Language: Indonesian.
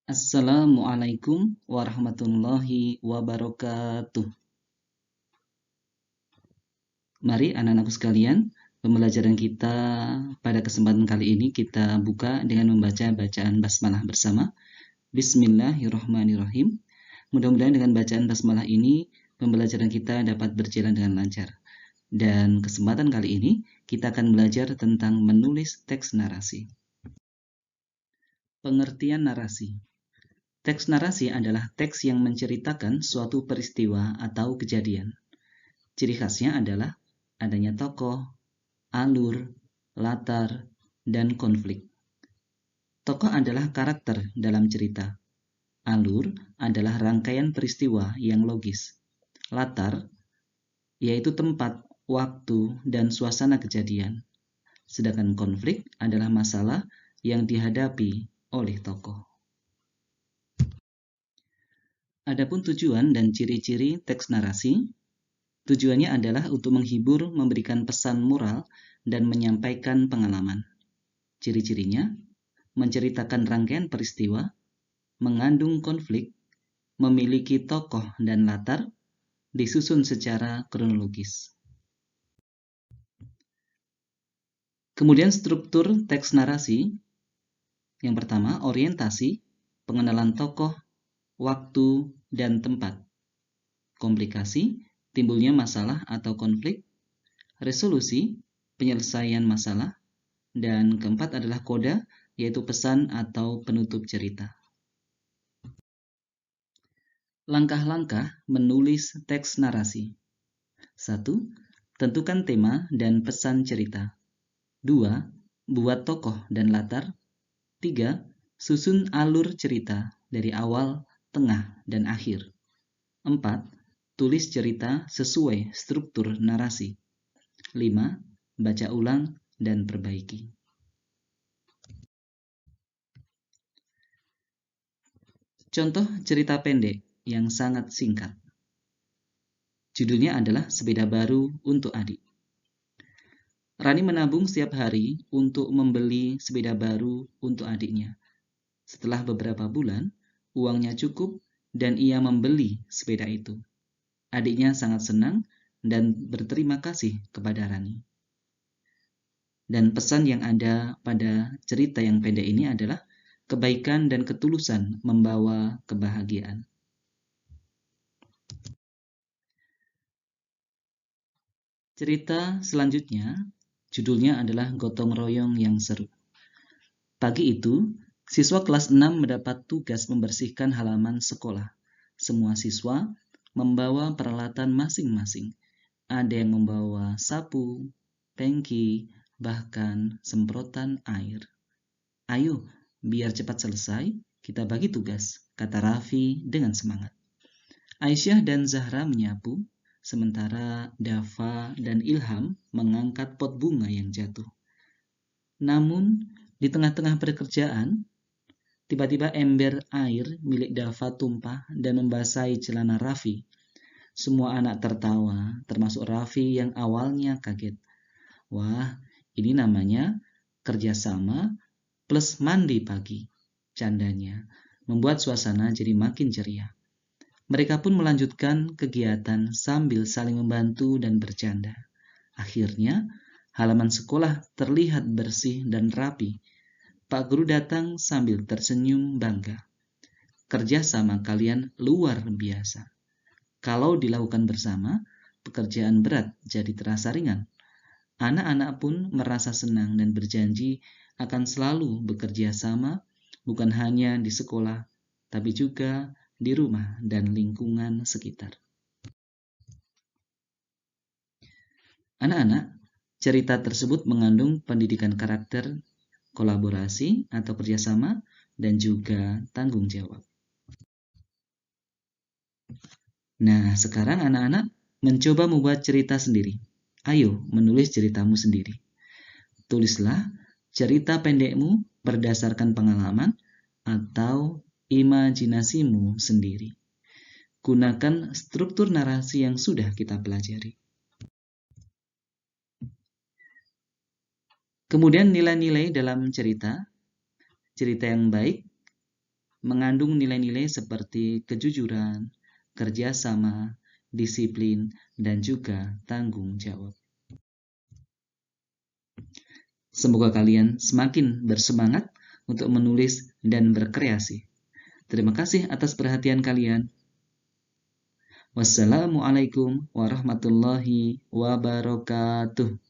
Assalamualaikum warahmatullahi wabarakatuh. Mari anak-anakku sekalian, pembelajaran kita pada kesempatan kali ini kita buka dengan membaca bacaan basmalah bersama. Bismillahirrahmanirrahim. Mudah-mudahan dengan bacaan basmalah ini pembelajaran kita dapat berjalan dengan lancar. Dan kesempatan kali ini kita akan belajar tentang menulis teks narasi. Pengertian narasi. Teks narasi adalah teks yang menceritakan suatu peristiwa atau kejadian. Ciri khasnya adalah adanya tokoh, alur, latar, dan konflik. Tokoh adalah karakter dalam cerita. Alur adalah rangkaian peristiwa yang logis. Latar yaitu tempat, waktu, dan suasana kejadian. Sedangkan konflik adalah masalah yang dihadapi oleh tokoh. Adapun tujuan dan ciri-ciri teks narasi, tujuannya adalah untuk menghibur, memberikan pesan moral, dan menyampaikan pengalaman. Ciri-cirinya, menceritakan rangkaian peristiwa, mengandung konflik, memiliki tokoh dan latar, disusun secara kronologis. Kemudian struktur teks narasi, yang pertama orientasi, pengenalan tokoh, waktu, dan tempat. Komplikasi, timbulnya masalah atau konflik. Resolusi, penyelesaian masalah. Dan keempat adalah koda, yaitu pesan atau penutup cerita. Langkah-langkah menulis teks narasi. 1. Tentukan tema dan pesan cerita. 2. Buat tokoh dan latar. 3. Susun alur cerita dari awal, tengah, dan akhir. 4. Tulis cerita sesuai struktur narasi. 5. Baca ulang dan perbaiki. Contoh cerita pendek yang sangat singkat. Judulnya adalah Sepeda Baru untuk Adik. Rani menabung setiap hari untuk membeli sepeda baru untuk adiknya. Setelah beberapa bulan, uangnya cukup dan ia membeli sepeda itu. Adiknya sangat senang dan berterima kasih kepada Rani. Dan pesan yang ada pada cerita yang pendek ini adalah kebaikan dan ketulusan membawa kebahagiaan. Cerita selanjutnya, judulnya adalah Gotong Royong yang Seru. Pagi itu, siswa kelas 6 mendapat tugas membersihkan halaman sekolah. Semua siswa membawa peralatan masing-masing. Ada yang membawa sapu, pengki, bahkan semprotan air. Ayo, biar cepat selesai, kita bagi tugas, kata Raffi dengan semangat. Aisyah dan Zahra menyapu, sementara Dava dan Ilham mengangkat pot bunga yang jatuh. Namun, di tengah-tengah pekerjaan, tiba-tiba ember air milik Dava tumpah dan membasahi celana Raffi. Semua anak tertawa, termasuk Raffi yang awalnya kaget. Wah, ini namanya kerjasama plus mandi pagi, candanya, membuat suasana jadi makin ceria. Mereka pun melanjutkan kegiatan sambil saling membantu dan bercanda. Akhirnya, halaman sekolah terlihat bersih dan rapi. Pak Guru datang sambil tersenyum bangga. Kerja sama kalian luar biasa. Kalau dilakukan bersama, pekerjaan berat jadi terasa ringan. Anak-anak pun merasa senang dan berjanji akan selalu bekerja sama, bukan hanya di sekolah, tapi juga di rumah dan lingkungan sekitar. Anak-anak, cerita tersebut mengandung pendidikan karakter, kolaborasi atau kerjasama, dan juga tanggung jawab. Nah, sekarang anak-anak mencoba membuat cerita sendiri. Ayo, menulis ceritamu sendiri. Tulislah cerita pendekmu berdasarkan pengalaman atau imajinasimu sendiri. Gunakan struktur narasi yang sudah kita pelajari. Kemudian nilai-nilai dalam cerita yang baik mengandung nilai-nilai seperti kejujuran, kerjasama, disiplin, dan juga tanggung jawab. Semoga kalian semakin bersemangat untuk menulis dan berkreasi. Terima kasih atas perhatian kalian. Wassalamualaikum warahmatullahi wabarakatuh.